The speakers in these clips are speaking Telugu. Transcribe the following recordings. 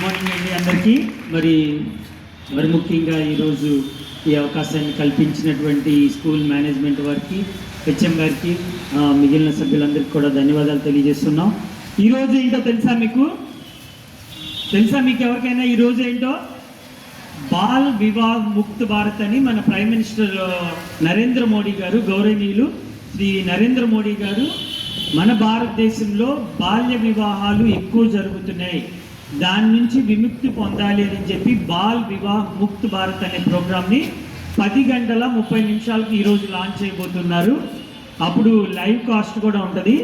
మార్నింగ్ అండి అందరికీ. మరి ముఖ్యంగా ఈరోజు ఈ అవకాశాన్ని కల్పించినటువంటి స్కూల్ మేనేజ్మెంట్ వారికి, హెచ్ఎం గారికి, మిగిలిన సభ్యులందరికీ కూడా ధన్యవాదాలు తెలియజేస్తున్నాం. ఈరోజు ఏంటో తెలుసా మీకు ఎవరికైనా ఈరోజు ఏంటో? బాల్ వివాహ్ ముక్త్ భారత్ అని మన ప్రైమ్ మినిస్టర్ నరేంద్ర మోడీ గారు, గౌరవనీయులు శ్రీ నరేంద్ర మోడీ గారు, మన భారతదేశంలో బాల్య వివాహాలు ఎక్కువ జరుగుతున్నాయి, దాని నుంచి విముక్తి పొందాలి అని చెప్పి బాల్ వివాహ్ ముక్త్ భారత్ అనే ప్రోగ్రామ్ని 10:30 ఈరోజు లాంచ్ చేయబోతున్నారు. అప్పుడు లైవ్ కాస్ట్ కూడా ఉంటుంది.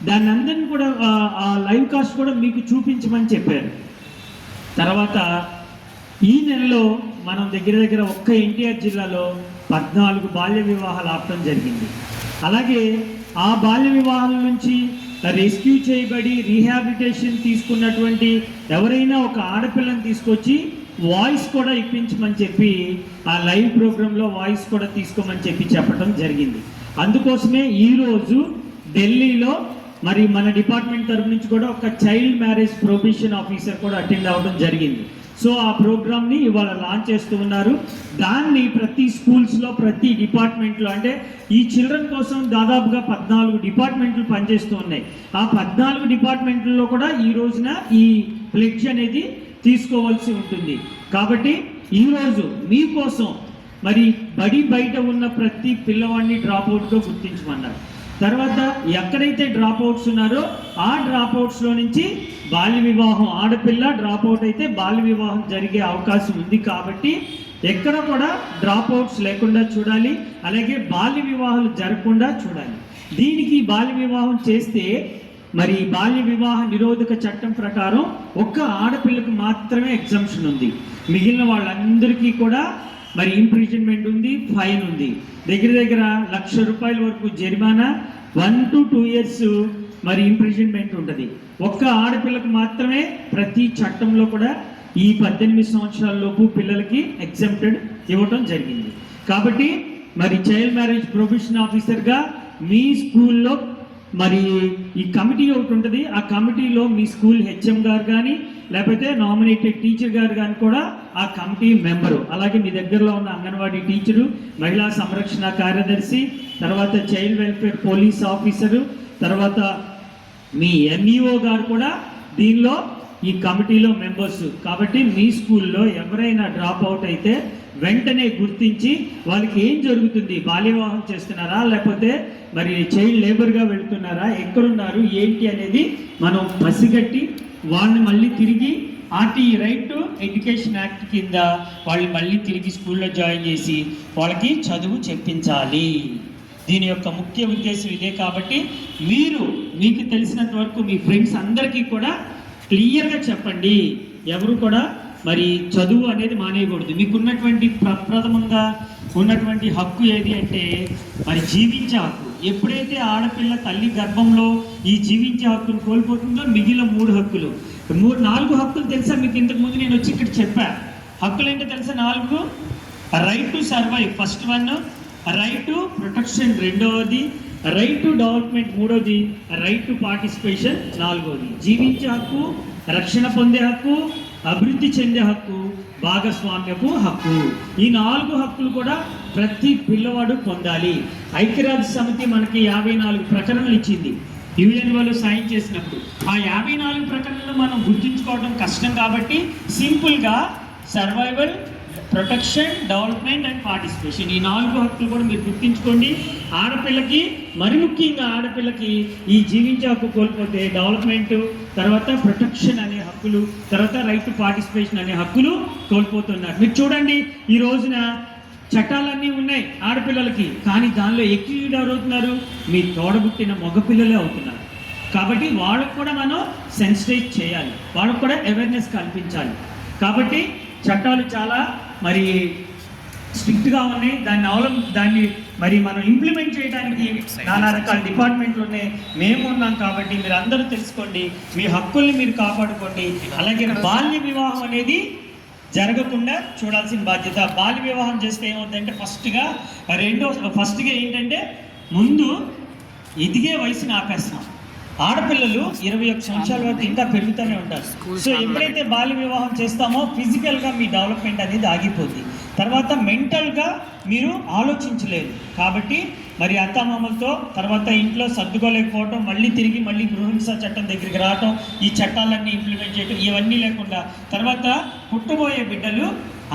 దాన్ని అందరినీ కూడా ఆ లైవ్ కాస్ట్ కూడా మీకు చూపించమని చెప్పారు. తర్వాత ఈ నెలలో మనం దగ్గర ఒక్క ఎన్టీఆర్ జిల్లాలో 14 బాల్య వివాహాలు ఆపడం జరిగింది. అలాగే ఆ బాల్య వివాహాల నుంచి రెస్క్యూ చేయబడి రీహాబిలిటేషన్ తీసుకున్నటువంటి ఎవరైనా ఒక ఆడపిల్లని తీసుకొచ్చి వాయిస్ కూడా ఇప్పించమని చెప్పి ఆ లైవ్ ప్రోగ్రాంలో వాయిస్ కూడా తీసుకోమని చెప్పి చెప్పడం జరిగింది. అందుకోసమే ఈరోజు ఢిల్లీలో మరి మన డిపార్ట్మెంట్ తరఫు నుంచి కూడా ఒక చైల్డ్ మ్యారేజ్ ప్రొబేషన్ ఆఫీసర్ కూడా అటెండ్ అవ్వడం జరిగింది. సో ఆ ప్రోగ్రామ్ని ఇవాళ లాంచ్ చేస్తూ ఉన్నారు. దాన్ని ప్రతి స్కూల్స్లో, ప్రతి డిపార్ట్మెంట్లో, అంటే ఈ చిల్డ్రన్ కోసం దాదాపుగా 14 డిపార్ట్మెంట్లు పనిచేస్తూ ఉన్నాయి. ఆ 14 డిపార్ట్మెంట్లలో కూడా ఈ రోజున ఈ ప్లెడ్జ్ అనేది తీసుకోవాల్సి ఉంటుంది. కాబట్టి ఈరోజు మీకోసం మరి బడి బయట ఉన్న ప్రతి పిల్లవాడిని డ్రాప్అవుట్గా గుర్తించమన్నారు. తర్వాత ఎక్కడైతే డ్రాప్అవుట్స్ ఉన్నారో ఆ డ్రాప్అవుట్స్లో నుంచి బాల్య వివాహం, ఆడపిల్ల డ్రాప్అవుట్ అయితే బాల్య వివాహం జరిగే అవకాశం ఉంది. కాబట్టి ఎక్కడ కూడా డ్రాప్అవుట్స్ లేకుండా చూడాలి, అలాగే బాల్య వివాహాలు జరగకుండా చూడాలి. దీనికి బాల్య వివాహం చేస్తే మరి బాల్య వివాహ నిరోధక చట్టం ప్రకారం ఒక్క ఆడపిల్లకు మాత్రమే ఎగ్జంప్షన్ ఉంది. మిగిలిన వాళ్ళందరికీ కూడా మరి ఇంప్రిజన్మెంట్ ఉంది, ఫైన్ ఉంది. దగ్గర ₹1,00,000 వరకు జరిమానా, 1 to 2 years మరి ఇంప్రిజన్మెంట్ ఉంటుంది. ఒక్క ఆడపిల్లకు మాత్రమే ప్రతి చట్టంలో కూడా ఈ 18 సంవత్సరాల లోపు పిల్లలకి ఎగ్జంప్టెడ్ ఇవ్వటం జరిగింది. కాబట్టి మరి చైల్డ్ మ్యారేజ్ ప్రొబేషన్ ఆఫీసర్గా మీ స్కూల్లో మరి ఈ కమిటీ ఒకటి ఉంటుంది. ఆ కమిటీలో మీ స్కూల్ హెచ్ఎం గారు కానీ, లేకపోతే నామినేటెడ్ టీచర్ గారు కానీ కూడా ఆ కమిటీ మెంబరు. అలాగే మీ దగ్గరలో ఉన్న అంగన్వాడీ టీచరు, మహిళా సంరక్షణ కార్యదర్శి, తర్వాత చైల్డ్ వెల్ఫేర్ పోలీస్ ఆఫీసరు, తర్వాత మీ ఎంఈఓ గారు కూడా దీనిలో ఈ కమిటీలో మెంబర్స్. కాబట్టి మీ స్కూల్లో ఎవరైనా డ్రాప్ అవుట్ అయితే వెంటనే గుర్తించి వాళ్ళకి ఏం జరుగుతుంది, బాల్య వివాహం చేస్తున్నారా, లేకపోతే మరి చైల్డ్ లేబర్గా వెళుతున్నారా, ఎక్కడున్నారు ఏంటి అనేది మనం పసిగట్టి వాళ్ళని మళ్ళీ తిరిగి RTE right to education act కింద వాళ్ళు మళ్ళీ తిరిగి స్కూల్లో జాయిన్ చేసి వాళ్ళకి చదువు చెప్పించాలి. దీని యొక్క ముఖ్య ఉద్దేశం ఇదే. కాబట్టి మీకు తెలిసినంత వరకు మీ ఫ్రెండ్స్ అందరికీ కూడా క్లియర్గా చెప్పండి. ఎవరు కూడా మరి చదువు అనేది మానేయకూడదు. మీకున్నటువంటి ప్రప్రథమంగా ఉన్నటువంటి హక్కు ఏది అంటే మరి జీవించే హక్కు. ఎప్పుడైతే ఆడపిల్ల తల్లి గర్భంలో ఈ జీవించే హక్కును కోల్పోతుందో మిగిలిన 3 హక్కులు, 4 హక్కులు తెలుసా మీకు? ఇంతకుముందు నేను వచ్చి ఇక్కడ చెప్పా. హక్కులు ఏంటో తెలుసా? 4. Right to survive first 1, right to protection 2వది, రైట్ టు డెవలప్మెంట్ 3వది, రైట్ టు పార్టిసిపేషన్ 4వది. జీవించే హక్కు, రక్షణ పొందే హక్కు, అభివృద్ధి చెందే హక్కు, భాగస్వామ్యపు హక్కు. ఈ 4 హక్కులు కూడా ప్రతి పిల్లవాడు పొందాలి. ఐక్యరాజ్య సమితి మనకి 54 ప్రకటనలు ఇచ్చింది యుఎన్ వాళ్ళు సైన్ చేసినప్పుడు. ఆ 54 ప్రకటనలు మనం గుర్తుంచుకోవడం కష్టం. కాబట్టి సింపుల్గా survival, protection, development and participation, ఈ 4 హక్కులు కూడా మీరు గుర్తుంచుకోండి. ఆడపిల్లకి, మరి ముఖ్యంగా ఆడపిల్లకి ఈ జీవించే హక్కు కోల్పోతే డెవలప్మెంట్, తర్వాత ప్రొటెక్షన్ అనే హక్కులు, తర్వాత రైట్ టు పార్టిసిపేషన్ అనే హక్కులు కోల్పోతున్నారు. మీరు చూడండి, ఈ రోజున చట్టాలన్నీ ఉన్నాయి ఆడపిల్లలకి, కానీ దానిలో ఎక్కువ ఎవరవుతున్నారు? మీ తోడబుట్టిన మగపిల్లలే అవుతున్నారు. కాబట్టి వాళ్ళకు కూడా మనం సెన్సిటైజ్ చేయాలి, వాళ్ళకు కూడా అవేర్నెస్ కల్పించాలి. కాబట్టి చట్టాలు చాలా మరి స్ట్రిక్ట్గా ఉన్నాయి. దాన్ని మరి మనం ఇంప్లిమెంట్ చేయడానికి నానా రకాల డిపార్ట్మెంట్లు ఉన్నాయి. మేము ఉన్నాం. కాబట్టి మీరు అందరూ తెలుసుకోండి, మీ హక్కుల్ని మీరు కాపాడుకోండి. అలాగే బాల్య వివాహం అనేది జరగకుండా చూడాల్సిన బాధ్యత. బాల్య వివాహం చేస్తే ఏమవుతుందంటే ఫస్ట్గా ఏంటంటే ముందు ఎదిగే వయసుని ఆపేస్తాం. ఆడపిల్లలు 21 సంవత్సరాల వరకు ఇంకా పెరుగుతూనే ఉంటారు. సో ఎప్పుడైతే బాల్య వివాహం చేస్తామో ఫిజికల్గా మీ డెవలప్మెంట్ అనేది ఆగిపోద్ది. తర్వాత మెంటల్గా మీరు ఆలోచించలేరు. కాబట్టి మరి అత్తామామలతో తర్వాత ఇంట్లో సర్దుకోలేకపోవటం, మళ్ళీ గృహహింస చట్టం దగ్గరికి రావటం, ఈ చట్టాలన్నీ ఇంప్లిమెంట్ చేయటం, ఇవన్నీ లేకుండా తర్వాత పుట్టబోయే బిడ్డలు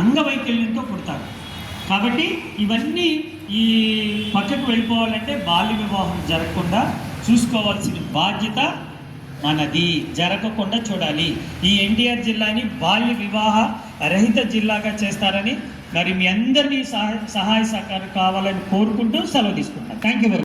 అంగవైకల్యంతో పుడతారు. కాబట్టి ఇవన్నీ ఈ పక్కకు వెళ్ళిపోవాలంటే బాల్య వివాహం జరగకుండా చూసుకోవాల్సిన బాధ్యత మనది. జరగకుండా చూడాలి. ఈ ఎన్టీఆర్ జిల్లాని బాల్య వివాహ రహిత జిల్లాగా చేస్తారని మరి మీ అందరినీ సహాయ సహకారం కావాలని కోరుకుంటూ సెలవు తీసుకుంటాను. Thank you very much.